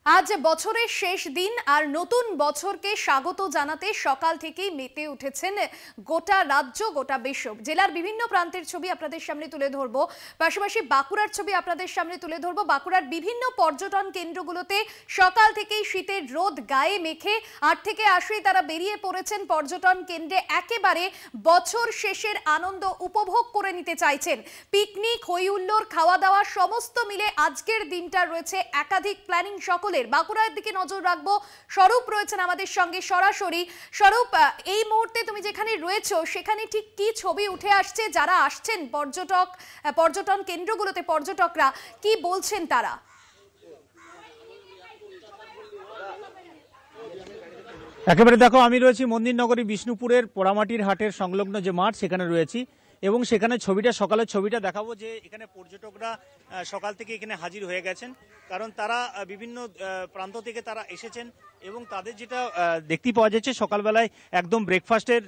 আজ বছরের শেষ দিন আর নতুন বছরকে স্বাগত জানাতে সকাল থেকেই মেতে উঠেছেন গোটা রাজ্য, গোটা বিশ্ব। জেলার বিভিন্ন প্রান্তের ছবি আপনাদের সামনে তুলে ধরবো, পাশাপাশি বাঁকুড়ার ছবি আপনাদের সামনে তুলে ধরবো। বাঁকুড়ার বিভিন্ন পর্যটন কেন্দ্রগুলোতে সকাল থেকেই শীতের রোদ গায়ে মেখে ৮ থেকে ৮০ তারা বেরিয়ে পড়েছেন পর্যটন কেন্দ্রে। একেবারে বছর শেষের আনন্দ উপভোগ করে নিতে চাইছেন। পিকনিক, হই হুল্লোড়, খাওয়া দাওয়া সমস্ত মিলে আজকের দিনটা রয়েছে একাধিক প্ল্যানিং সকল। বাঁকুড়ার দিকে নজর রাখবো। স্বরূপ রয়েছেন আমাদের সঙ্গে সরাসরি। স্বরূপ, এই মুহূর্তে তুমি যেখানে রয়েছো সেখানে ঠিক কি ছবি উঠে আসছে? যারা আসছেন পর্যটন কেন্দ্রগুলোতে, পর্যটকরা কি বলছেন তারা? একেবারে দেখো, আমি রয়েছি মন্দিরনগরী বিষ্ণুপুরের পোড়ামাটির হাটের সংলগ্ন যে মাঠ সেখানে রয়েছি এবং সেখানে সকালের ছবিটা দেখাবো যে এখানে পর্যটকরা সকাল থেকে এখানে হাজির হয়ে গেছেন, কারণ তারা বিভিন্ন প্রান্ত থেকে তারা এসেছেন এবং তাদের যেটা দেখতে পাওয়া যাচ্ছে সকালবেলায় একদম ব্রেকফাস্টের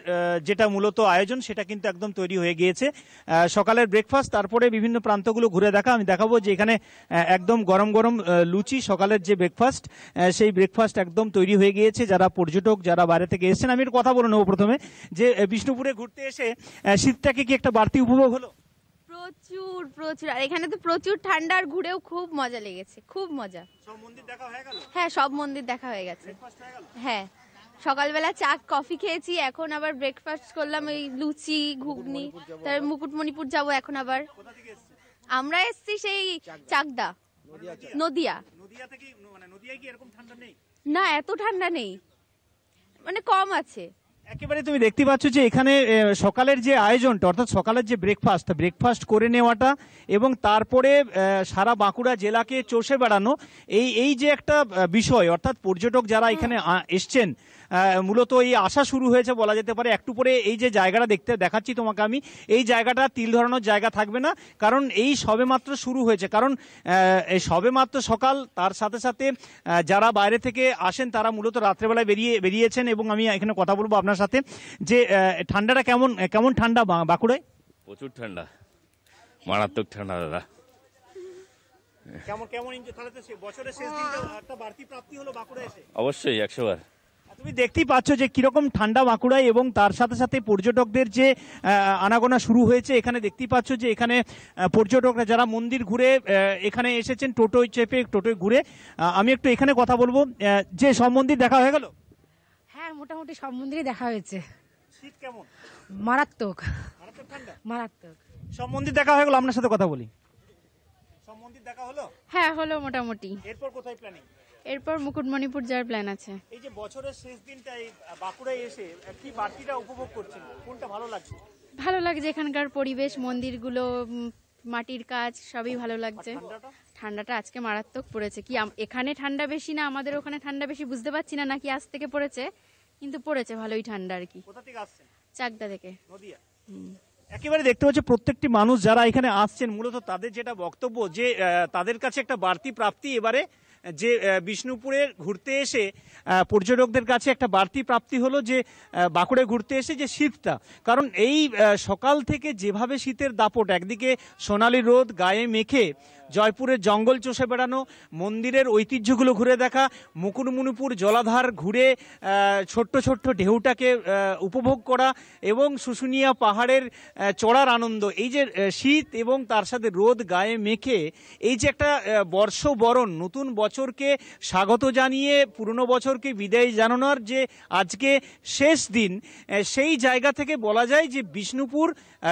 যেটা মূলত আয়োজন সেটা কিন্তু একদম তৈরি হয়ে গিয়েছে। সকালের ব্রেকফাস্ট, তারপরে বিভিন্ন প্রান্তগুলো ঘুরে আমি দেখাবো যে এখানে একদম গরম গরম লুচি, সকালের যে ব্রেকফাস্ট সেই ব্রেকফাস্ট একদম তৈরি হয়ে গিয়েছে। যারা পর্যটক যারা বাইরে থেকে এসেছেন, আমি একটা কথা বলে নেবো প্রথমে যে বিষ্ণুপুরে ঘুরতে এসে শীতটাকে কি একটা বাড়তি উপভোগ হলো? প্রচুর প্রচুর, আর এখানে তো প্রচুর ঠান্ডা, আর ঘুরেও খুব মজা লেগেছে, খুব মজা। সব মন্দির দেখা হয়ে গেল? হ্যাঁ, সব মন্দির দেখা হয়ে গেছে। হ্যাঁ, সকালবেলা চা কফি খেয়েছি, এখন আবার ব্রেকফাস্ট করলাম এই লুচি ঘুগনি। তার মুকুটমণিপুর যাব এখন আবার। আমরা এসছি সেই চাকদা, নদিয়া। না, এত ঠান্ডা নেই, মানে কম আছে। একেবারে তুমি দেখতে পাচ্ছ যে এখানে সকালের যে আয়োজনটা, অর্থাৎ সকালের যে ব্রেকফাস্ট করে নেওয়াটা এবং তারপরে সারা বাঁকুড়া জেলাকে চষে বেড়ানো, এই যে একটা বিষয়, অর্থাৎ পর্যটক যারা এখানে এসছেন, মূলত এই আসা শুরু হয়েছে বলা যেতে পারে। একটু পরে এই যে জায়গাটা দেখাচ্ছি তোমাকে আমি, এই জায়গাটা তিল ধরানোর জায়গা থাকবে না, কারণ এই সবেমাত্র শুরু হয়েছে। কারণ এই সবেমাত্র সকাল, তার সাথে সাথে যারা বাইরে থেকে আসেন তারা মূলত রাত্রেবেলায় বেরিয়েছেন এবং আমি এখানে কথা বলবো আপনার সাথে যে ঠান্ডাটা কেমন ঠান্ডা বাঁকুড়ায়? প্রচুর ঠান্ডা, মারাত্মক ঠান্ডা দাদা। কেমন বছরের শেষ দিনটা একটা বাড়তি প্রাপ্তি হলো বাঁকুড়ায় এসে? অবশ্যই 100 বার। তুমি দেখতেই পাচ্ছ যে কিরকম ঠান্ডা বাঁকুড়ায় এবং তার সাথে সাথে পর্যটকদের যে আনাগোনা শুরু হয়েছে। এখানে দেখতেই পাচ্ছ যে এখানে পর্যটকরা যারা মন্দির ঘুরে এখানে এসেছেন টোটোয় ঘুরে। আমি একটু এখানে কথা বলবো যে সব মন্দির দেখা হয়ে গেল? হ্যাঁ, মোটামুটি সব মন্দিরই দেখা হয়েছে। শীত কেমন? মারাত্মক ঠান্ডা, মারাত্মক। সব মন্দির দেখা হয়ে গেল? আপনার সাথে কথা বলি, সব মন্দির দেখা হলো? হ্যাঁ, হলো মোটামুটি। এরপর কোথায় প্ল্যানিং? এরপর মুকুটমণিপুর যাওয়ার প্ল্যান আছে। এই যে বছরের শেষ দিনটা এই বাঁকুড়ায় এসে কি বাড়তিটা উপভোগ করছেন, কোনটা ভালো লাগছে? ভালো লাগছে এখানকার পরিবেশ, মন্দিরগুলো, মাটির কাজ, সবই ভালো লাগছে। ঠান্ডাটা আজকে মারাত্মক পড়েছে। কি এখানে ঠান্ডা বেশি না আমাদের ওখানে ঠান্ডা বেশি বুঝতে পারছি না, নাকি আজ থেকে পড়েছে, কিন্তু পড়েছে ভালোই ঠান্ডা আর কি। কোথা থেকে আসছেন? চাকদা থেকে। নদিয়া। একেবারে দেখতে পাচ্ছি প্রত্যেকটি মানুষ যারা এখানে আসছেন মূলত তাদের যেটা বক্তব্য যে তাদের কাছে একটা বাড়তি প্রাপ্তি এবারে যে বিষ্ণুপুরে ঘুরতে এসে পর্যটকদের কাছে একটা বাড়তি প্রাপ্তি হলো যে বাঁকুড়ায় ঘুরতে এসে যে শীতটা, কারণ এই সকাল থেকে যেভাবে শীতের দাপট, একদিকে সোনালি রোদ গায়ে মেখে জয়পুরের জঙ্গল চষে বেড়ানো, মন্দিরের ঐতিহ্যগুলো ঘুরে দেখা, মুকুটমণিপুর জলাধার ঘুরে ছোট্ট ছোট্ট ঢেউটাকে উপভোগ করা এবং শুশুনিয়া পাহাড়ের চড়ার আনন্দ, এই যে শীত এবং তার সাথে রোদ গায়ে মেখে এই যে একটা বর্ষবরণ, নতুন বছরকে স্বাগত জানিয়ে পুরনো বছরকে বিদায় জানানোর যে আজকে শেষ দিন, সেই জায়গা থেকে বলা যায় যে বিষ্ণুপুর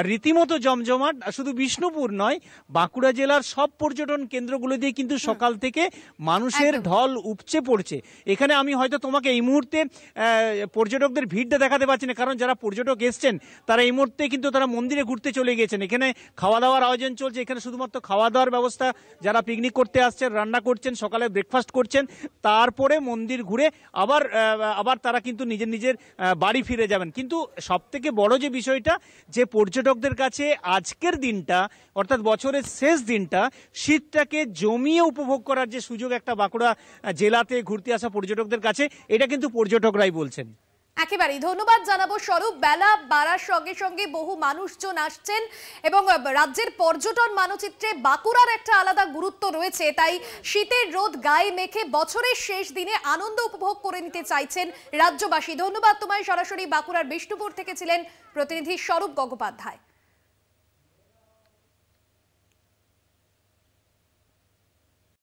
রীতিমতো জমজমাট। শুধু বিষ্ণুপুর নয়, বাঁকুড়া জেলার সব পর্যটন কেন্দ্রগুলো দিয়ে কিন্তু সকাল থেকে মানুষের ঢল উপচে পড়ছে। এখানে আমি হয়তো তোমাকে এই মুহূর্তে পর্যটকদের ভিড়টা দেখাতে পারছি না, কারণ যারা পর্যটক এসছেন তারা এই মুহূর্তে কিন্তু তারা মন্দিরে ঘুরতে চলে গিয়েছেন। এখানে খাওয়া দাওয়ার আয়োজন চলছে, এখানে শুধুমাত্র খাওয়া দাওয়ার ব্যবস্থা, যারা পিকনিক করতে আসছেন রান্না করছেন, সকালে ব্রেকফাস্ট করছেন, তারপরে মন্দির ঘুরে আবার তারা কিন্তু নিজের বাড়ি ফিরে যাবেন। কিন্তু সব থেকে বড় যে বিষয়টা, যে পর্যটকদের কাছে আজকের দিনটা, অর্থাৎ বছরের শেষ দিনটা, শীতটাকে জমিয়ে উপভোগ করার যে সুযোগ একটা বাঁকুড়া জেলাতে ঘুরতে আসা পর্যটকদের কাছে, এটা কিন্তু পর্যটকরাই বলছেন। একেবারেই ধন্যবাদ জানাবো স্বরূপ। বেলা বাড়ার সঙ্গে সঙ্গে বহু মানুষজন আসছেন এবং রাজ্যের পর্যটন মানচিত্রে বাঁকুড়ার একটা আলাদা গুরুত্ব রয়েছে, তাই শীতের রোদ গায়ে মেখে বছরের শেষ দিনে আনন্দ উপভোগ করে নিতে চাইছেন রাজ্যবাসী। ধন্যবাদ তোমায়। সরাসরি বাঁকুড়ার বিষ্ণুপুর থেকে ছিলেন প্রতিনিধি স্বরূপ গঙ্গোপাধ্যায়।